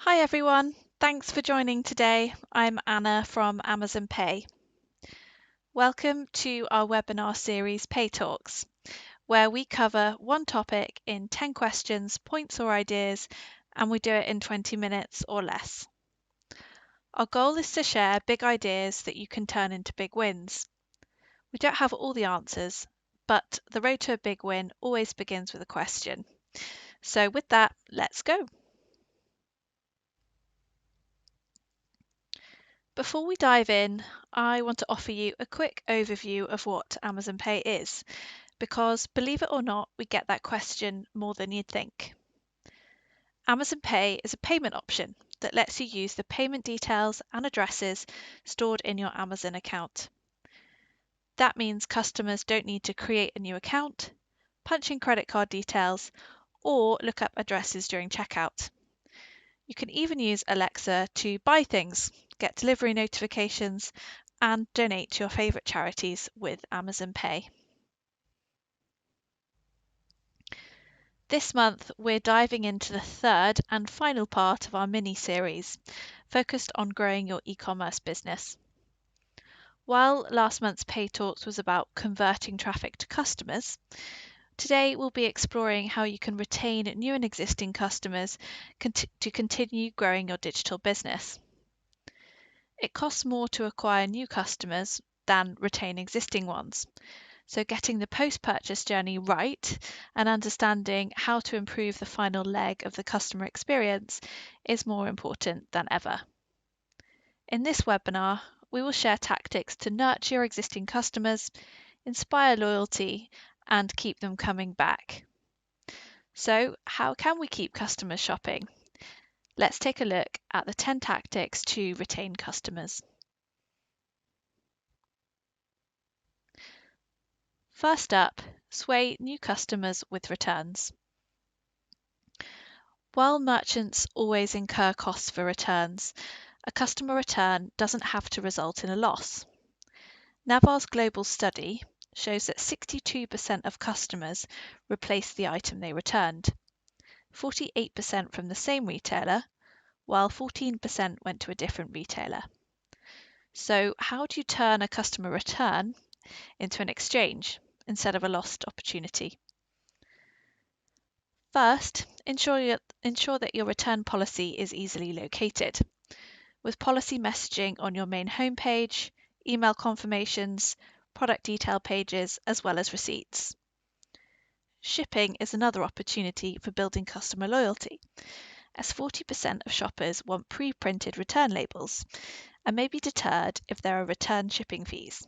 Hi everyone, thanks for joining today. I'm Anna from Amazon Pay. Welcome to our webinar series Paytalks, where we cover one topic in 10 questions, points or ideas, and we do it in 20 minutes or less. Our goal is to share big ideas that you can turn into big wins. We don't have all the answers, but the road to a big win always begins with a question. So with that, let's go. Before we dive in, I want to offer you a quick overview of what Amazon Pay is, because believe it or not, we get that question more than you'd think. Amazon Pay is a payment option that lets you use the payment details and addresses stored in your Amazon account. That means customers don't need to create a new account, punch in credit card details, or look up addresses during checkout. You can even use Alexa to buy things, get delivery notifications, and donate to your favourite charities with Amazon Pay. This month, we're diving into the third and final part of our mini-series, focused on growing your e-commerce business. While last month's Pay Talks was about converting traffic to customers, today we'll be exploring how you can retain new and existing customers to continue growing your digital business. It costs more to acquire new customers than retain existing ones. So getting the post-purchase journey right and understanding how to improve the final leg of the customer experience is more important than ever. In this webinar, we will share tactics to nurture your existing customers, inspire loyalty, and keep them coming back. So, how can we keep customers shopping? Let's take a look at the 10 tactics to retain customers. First up, sway new customers with returns. While merchants always incur costs for returns, a customer return doesn't have to result in a loss. Navar's global study shows that 62% of customers replaced the item they returned, 48% from the same retailer, while 14% went to a different retailer. So, how do you turn a customer return into an exchange instead of a lost opportunity? First, ensure that your return policy is easily located, with policy messaging on your main homepage, email confirmations, product detail pages, as well as receipts. Shipping is another opportunity for building customer loyalty, as 40% of shoppers want pre-printed return labels and may be deterred if there are return shipping fees.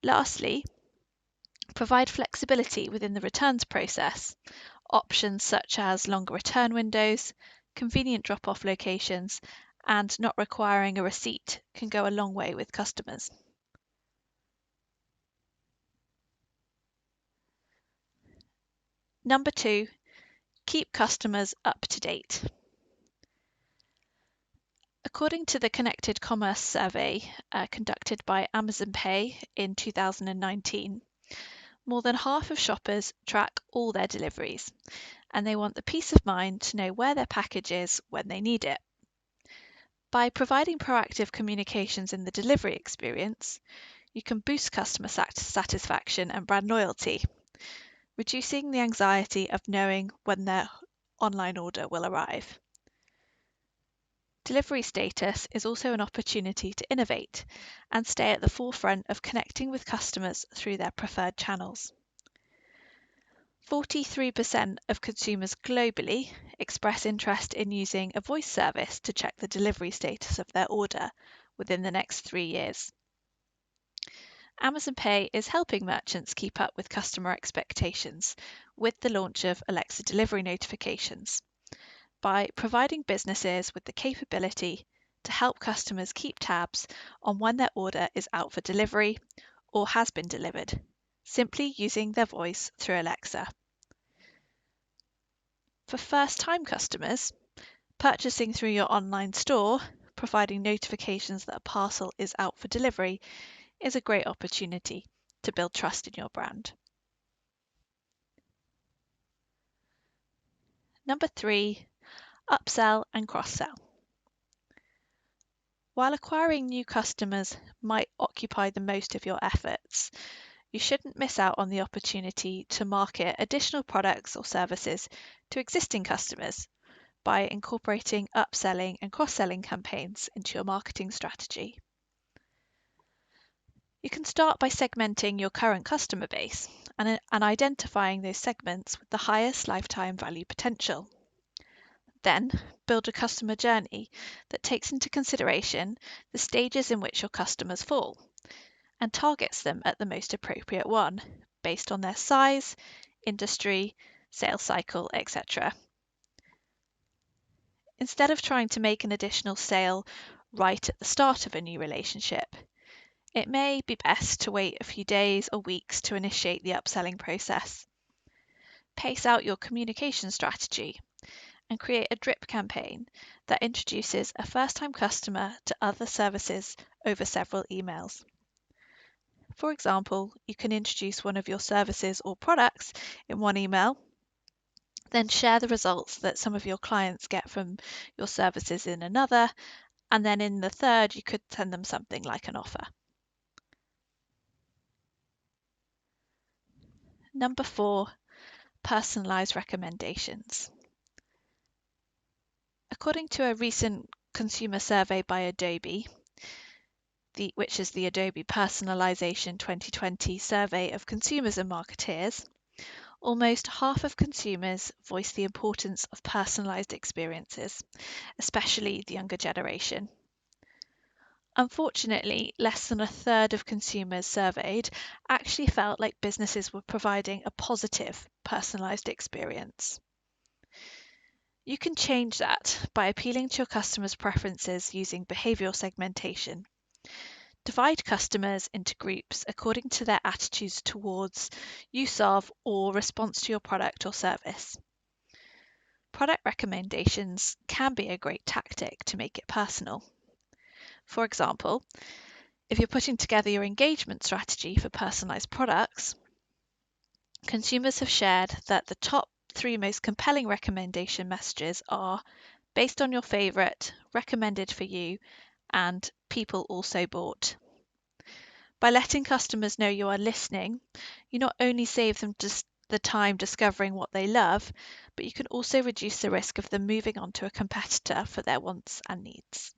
Lastly, provide flexibility within the returns process. Options such as longer return windows, convenient drop-off locations, and not requiring a receipt can go a long way with customers. Number 2, keep customers up to date. According to the Connected Commerce survey conducted by Amazon Pay in 2019, more than half of shoppers track all their deliveries, and they want the peace of mind to know where their package is when they need it. By providing proactive communications in the delivery experience, you can boost customer satisfaction and brand loyalty, reducing the anxiety of knowing when their online order will arrive. Delivery status is also an opportunity to innovate and stay at the forefront of connecting with customers through their preferred channels. 43% of consumers globally express interest in using a voice service to check the delivery status of their order within the next 3 years. Amazon Pay is helping merchants keep up with customer expectations with the launch of Alexa delivery notifications by providing businesses with the capability to help customers keep tabs on when their order is out for delivery or has been delivered, simply using their voice through Alexa. For first-time customers, purchasing through your online store, providing notifications that a parcel is out for delivery is a great opportunity to build trust in your brand. Number 3, upsell and cross-sell. While acquiring new customers might occupy the most of your efforts, you shouldn't miss out on the opportunity to market additional products or services to existing customers by incorporating upselling and cross-selling campaigns into your marketing strategy. You can start by segmenting your current customer base and identifying those segments with the highest lifetime value potential. Then, build a customer journey that takes into consideration the stages in which your customers fall and targets them at the most appropriate one based on their size, industry, sales cycle, etc. Instead of trying to make an additional sale right at the start of a new relationship, it may be best to wait a few days or weeks to initiate the upselling process. Pace out your communication strategy and create a drip campaign that introduces a first-time customer to other services over several emails. For example, you can introduce one of your services or products in one email, then share the results that some of your clients get from your services in another, and then in the third, you could send them something like an offer. Number 4, personalized recommendations. According to a recent consumer survey by Adobe, which is the Adobe Personalization 2020 survey of consumers and marketeers, almost half of consumers voice the importance of personalized experiences, especially the younger generation. Unfortunately, less than a third of consumers surveyed actually felt like businesses were providing a positive, personalized experience. You can change that by appealing to your customers' preferences using behavioral segmentation. Divide customers into groups according to their attitudes towards, use of, or response to your product or service. Product recommendations can be a great tactic to make it personal. For example, if you're putting together your engagement strategy for personalized products, consumers have shared that the top 3 most compelling recommendation messages are based on your favorite, recommended for you, and people also bought. By letting customers know you are listening, you not only save them just the time discovering what they love, but you can also reduce the risk of them moving on to a competitor for their wants and needs.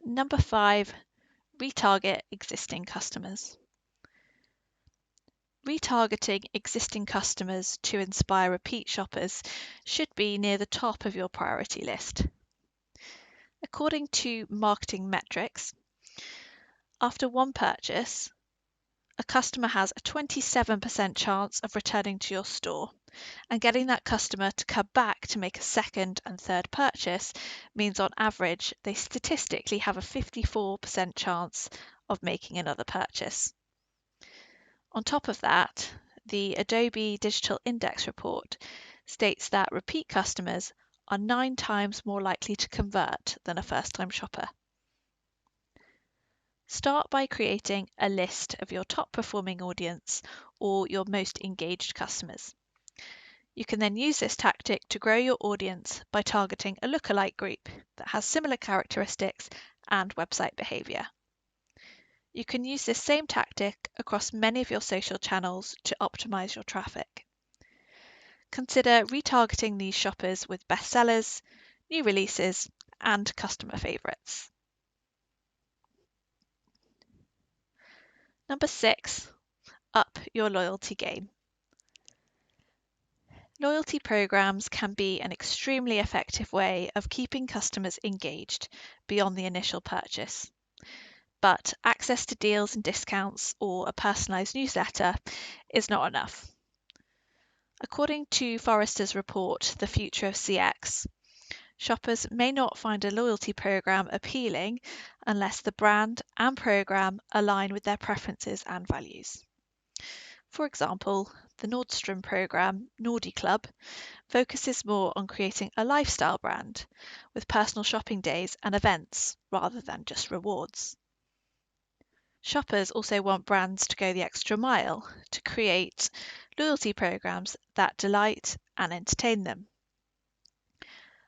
Number 5, retarget existing customers. Retargeting existing customers to inspire repeat shoppers should be near the top of your priority list. According to marketing metrics, after one purchase, a customer has a 27% chance of returning to your store, and getting that customer to come back to make a second and third purchase means on average they statistically have a 54% chance of making another purchase. On top of that, the Adobe Digital Index report states that repeat customers are 9 times more likely to convert than a first-time shopper. Start by creating a list of your top performing audience or your most engaged customers. You can then use this tactic to grow your audience by targeting a lookalike group that has similar characteristics and website behavior. You can use this same tactic across many of your social channels to optimize your traffic. Consider retargeting these shoppers with bestsellers, new releases, and customer favorites. Number 6, up your loyalty game. Loyalty programs can be an extremely effective way of keeping customers engaged beyond the initial purchase. But access to deals and discounts or a personalized newsletter is not enough. According to Forrester's report, The Future of CX, shoppers may not find a loyalty program appealing unless the brand and program align with their preferences and values. For example, the Nordstrom program, Nordy Club, focuses more on creating a lifestyle brand with personal shopping days and events rather than just rewards. Shoppers also want brands to go the extra mile to create loyalty programs that delight and entertain them.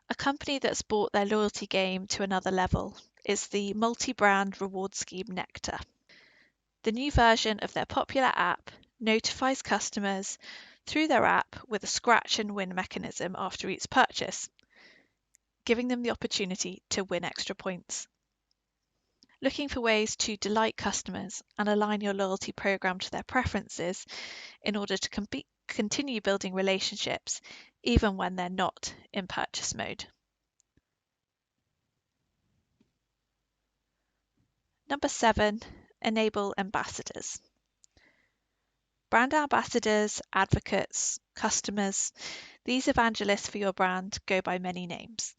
A company that's brought their loyalty game to another level is the multi-brand reward scheme Nectar. The new version of their popular app notifies customers through their app with a scratch and win mechanism after each purchase, giving them the opportunity to win extra points. Looking for ways to delight customers and align your loyalty program to their preferences in order to continue building relationships even when they're not in purchase mode. Number 7, enable ambassadors. Brand ambassadors, advocates, customers, these evangelists for your brand go by many names.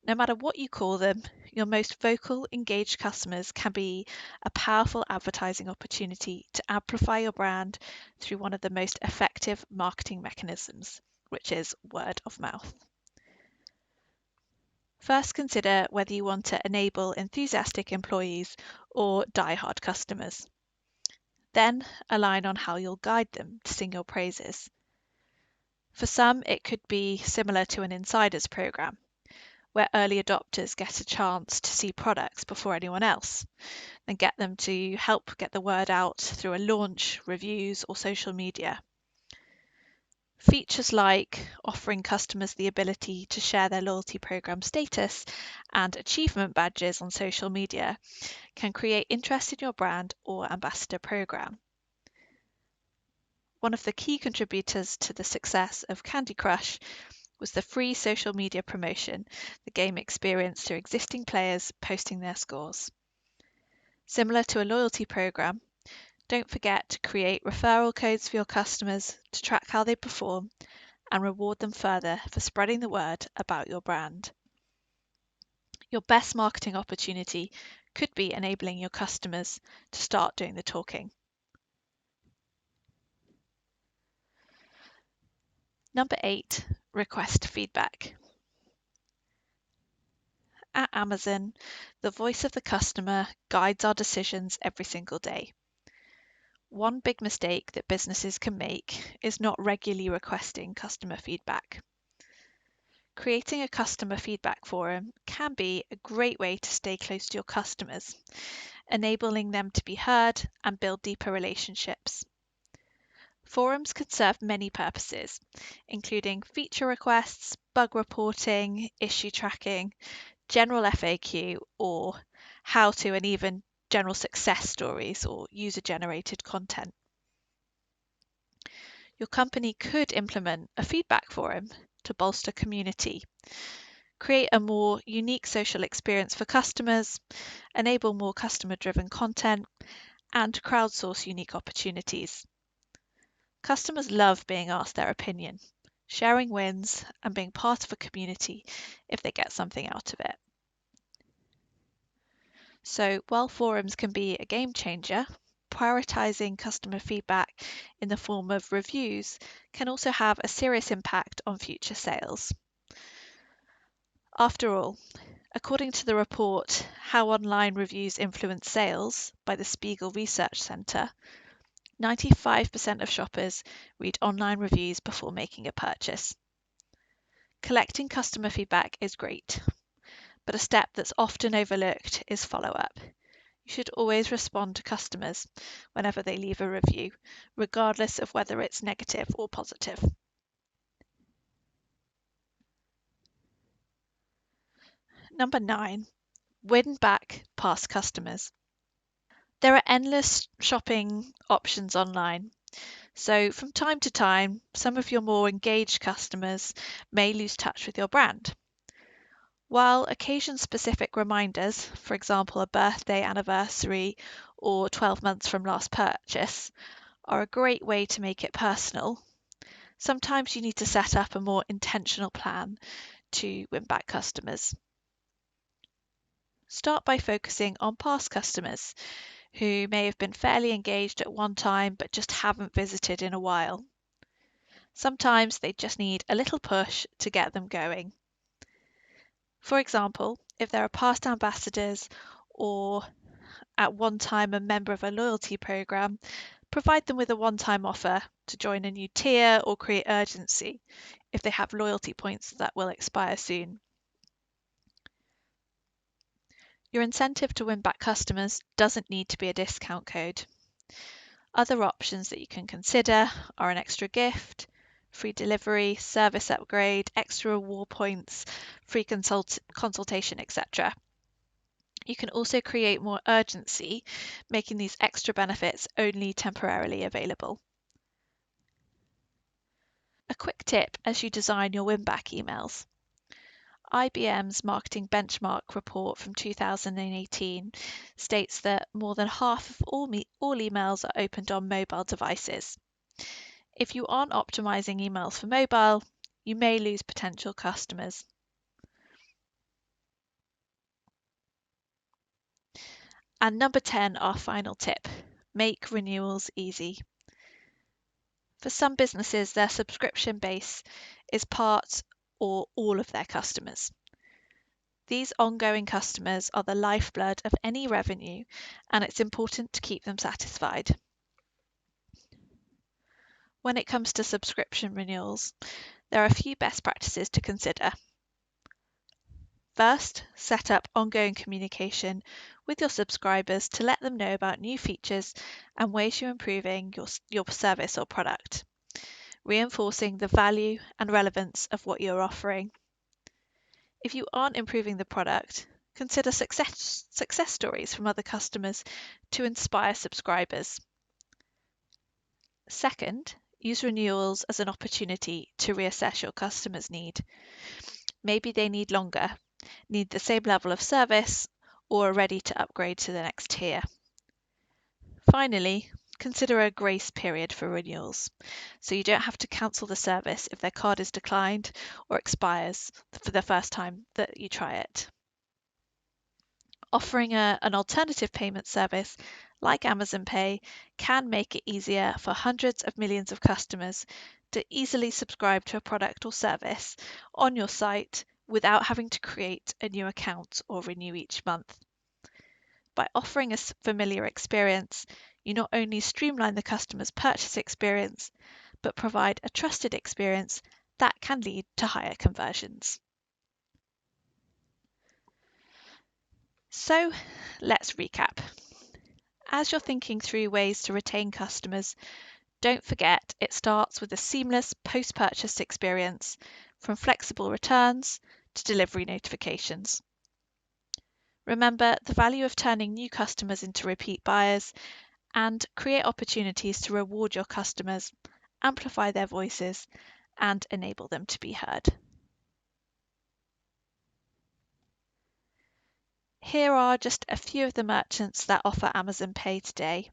No matter what you call them, your most vocal, engaged customers can be a powerful advertising opportunity to amplify your brand through one of the most effective marketing mechanisms, which is word of mouth. First, consider whether you want to enable enthusiastic employees or die-hard customers. Then, align on how you'll guide them to sing your praises. For some, it could be similar to an insiders program, where early adopters get a chance to see products before anyone else, and get them to help get the word out through a launch, reviews, or social media. Features like offering customers the ability to share their loyalty program status and achievement badges on social media can create interest in your brand or ambassador program. One of the key contributors to the success of Candy Crush was the free social media promotion the game experienced through existing players posting their scores. Similar to a loyalty program, don't forget to create referral codes for your customers to track how they perform and reward them further for spreading the word about your brand. Your best marketing opportunity could be enabling your customers to start doing the talking. Number 8, request feedback. At Amazon, the voice of the customer guides our decisions every single day. One big mistake that businesses can make is not regularly requesting customer feedback. Creating a customer feedback forum can be a great way to stay close to your customers, enabling them to be heard and build deeper relationships. Forums could serve many purposes, including feature requests, bug reporting, issue tracking, general FAQ, or how-to and even general success stories or user-generated content. Your company could implement a feedback forum to bolster community, create a more unique social experience for customers, enable more customer-driven content, and crowdsource unique opportunities. Customers love being asked their opinion, sharing wins, and being part of a community if they get something out of it. So while forums can be a game changer, prioritizing customer feedback in the form of reviews can also have a serious impact on future sales. After all, according to the report How Online Reviews Influence Sales by the Spiegel Research Center, 95% of shoppers read online reviews before making a purchase. Collecting customer feedback is great, but a step that's often overlooked is follow-up. You should always respond to customers whenever they leave a review, regardless of whether it's negative or positive. Number 9, win back past customers. There are endless shopping options online, so from time to time, some of your more engaged customers may lose touch with your brand. While occasion-specific reminders, for example, a birthday, anniversary, or 12 months from last purchase, are a great way to make it personal, sometimes you need to set up a more intentional plan to win back customers. Start by focusing on past customers who may have been fairly engaged at one time but just haven't visited in a while. Sometimes they just need a little push to get them going. For example, if there are past ambassadors or at one time a member of a loyalty program, Provide them with a one-time offer to join a new tier or create urgency if they have loyalty points that will expire soon. Your incentive to win back customers doesn't need to be a discount code. Other options that you can consider are an extra gift, free delivery, service upgrade, extra reward points, free consultation, etc. You can also create more urgency, making these extra benefits only temporarily available. A quick tip as you design your win-back emails. IBM's Marketing Benchmark report from 2018 states that more than half of all emails are opened on mobile devices. If you aren't optimizing emails for mobile, you may lose potential customers. And number 10, our final tip, make renewals easy. For some businesses, their subscription base is part or all of their customers. These ongoing customers are the lifeblood of any revenue, and it's important to keep them satisfied. When it comes to subscription renewals, there are a few best practices to consider. First, set up ongoing communication with your subscribers to let them know about new features and ways you're improving your service or product, reinforcing the value and relevance of what you're offering. If you aren't improving the product, consider success stories from other customers to inspire subscribers. Second, use renewals as an opportunity to reassess your customers' need. Maybe they need longer, need the same level of service, or are ready to upgrade to the next tier. Finally, consider a grace period for renewals, so you don't have to cancel the service if their card is declined or expires for the first time that you try it. Offering an alternative payment service like Amazon Pay can make it easier for hundreds of millions of customers to easily subscribe to a product or service on your site without having to create a new account or renew each month. By offering a familiar experience, you not only streamline the customer's purchase experience, but provide a trusted experience that can lead to higher conversions. So let's recap. As you're thinking through ways to retain customers, don't forget it starts with a seamless post-purchase experience, from flexible returns to delivery notifications. Remember the value of turning new customers into repeat buyers, and create opportunities to reward your customers, amplify their voices, and enable them to be heard. Here are just a few of the merchants that offer Amazon Pay today.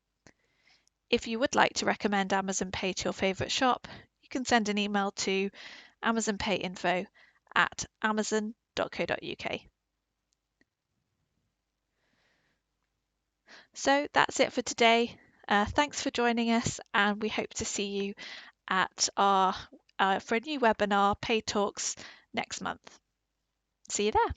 If you would like to recommend Amazon Pay to your favourite shop, you can send an email to amazonpayinfo@amazon.co.uk. So that's it for today. Thanks for joining us, and we hope to see you at for a new webinar, Paytalks, next month. See you there.